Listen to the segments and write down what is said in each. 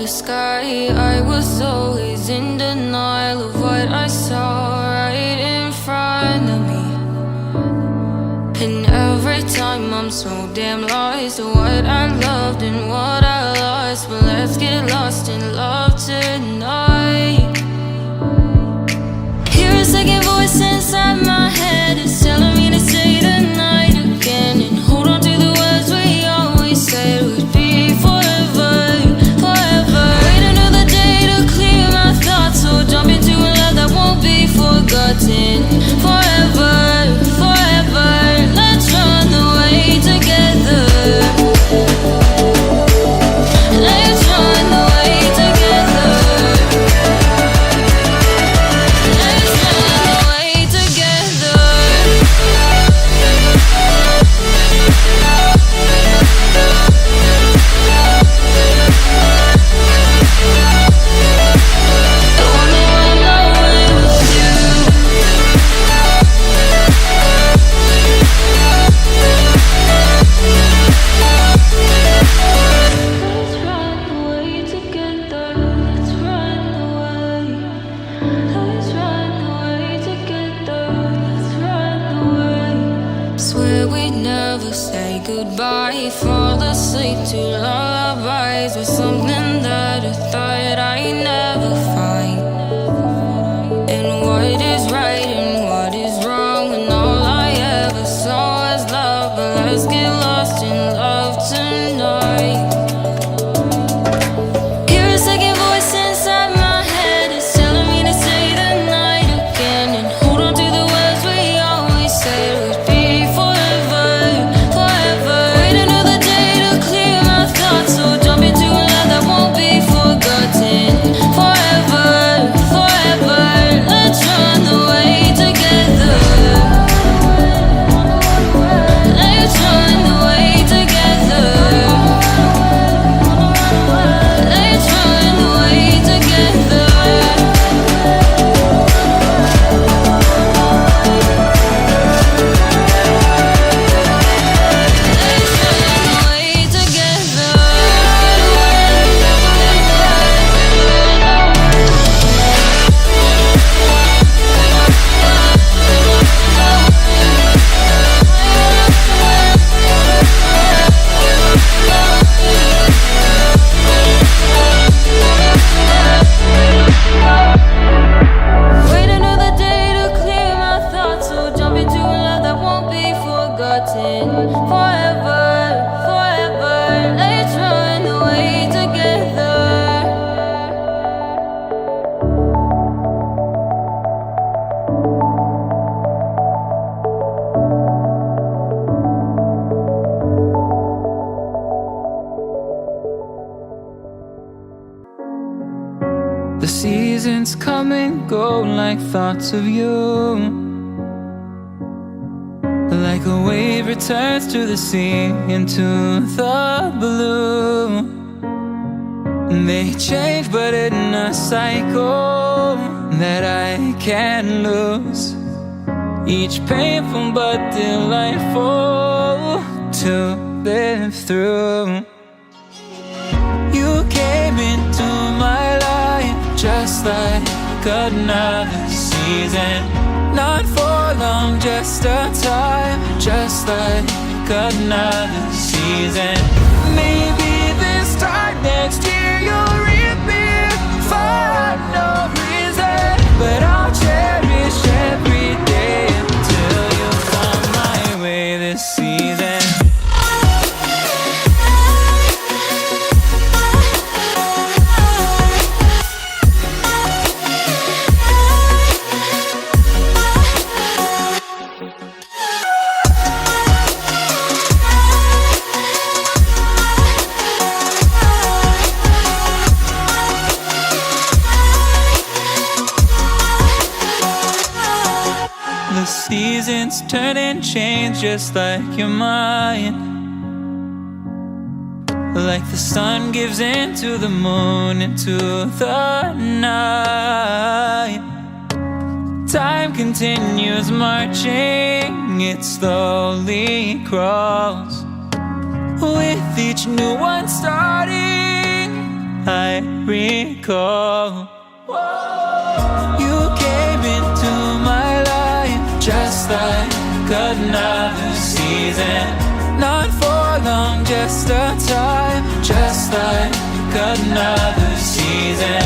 sky. I was always in denial of what I saw right in front of me. And every time I'm so damn lost to what I loved and what I lost. But let's get lost in love tonight. Hear a second voice inside my head. It's telling me to say the night again and hold on to the words we always said would be forever, forever. Wait another day to clear my thoughts, so jump into a love that won't be forgotten. Forever, forever. Let's run away together. Let's run away together. Let's run away together. I wanna run away with you. Let's run away together. Let's run away. Let's run away together. Let's run away. Swear we'd never say goodbye. Fall asleep to lullabies with something that I thought I'd never find. And what is right and what is wrong, and all I ever saw was love. But let's get lost in love tonight. Hear a second voice inside my head. It's telling me to say the night again and hold on to the words we always said would be forever, forever. Wait another day to clear my thoughts, so jump into a love that won't be forgotten. Forever, forever. Let's run away together. Let's run away together. Let's run away together. Let's run away together. Wait another day to clear my thoughts, so jump into a love that won't be forgotten. Forever, forever. Let's run away together. The seasons come and go like thoughts of you. Like a wave returns to the sea into the blue. They change but in a cycle that I can't lose. Each painful but delightful to live through. You came into my life just like another season. Not for long, just a time. Just like another season. Maybe this time next year you'll reappear for no reason. But I'll cherish every day until you come my way this season. The seasons turn and change just like your mind. Like the sun gives into the moon, into the night. Time continues marching, it slowly crawls. With each new one starting, I recall. You came into my life just like another season. Not for long, just a time, just like another season.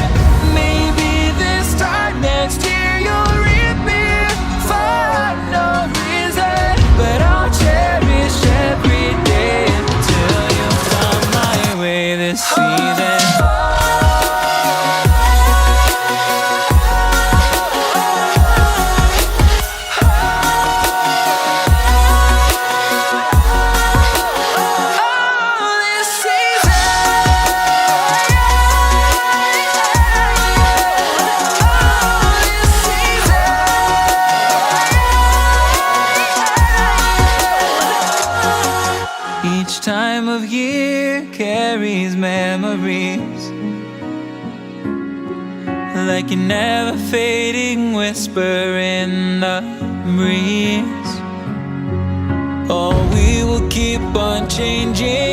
Maybe this time next year you'll reappear for no reason, but I'll cherish every day until you come my way this season. Each time of year carries memories, like a never fading whisper in the breeze. Oh, we will keep on changing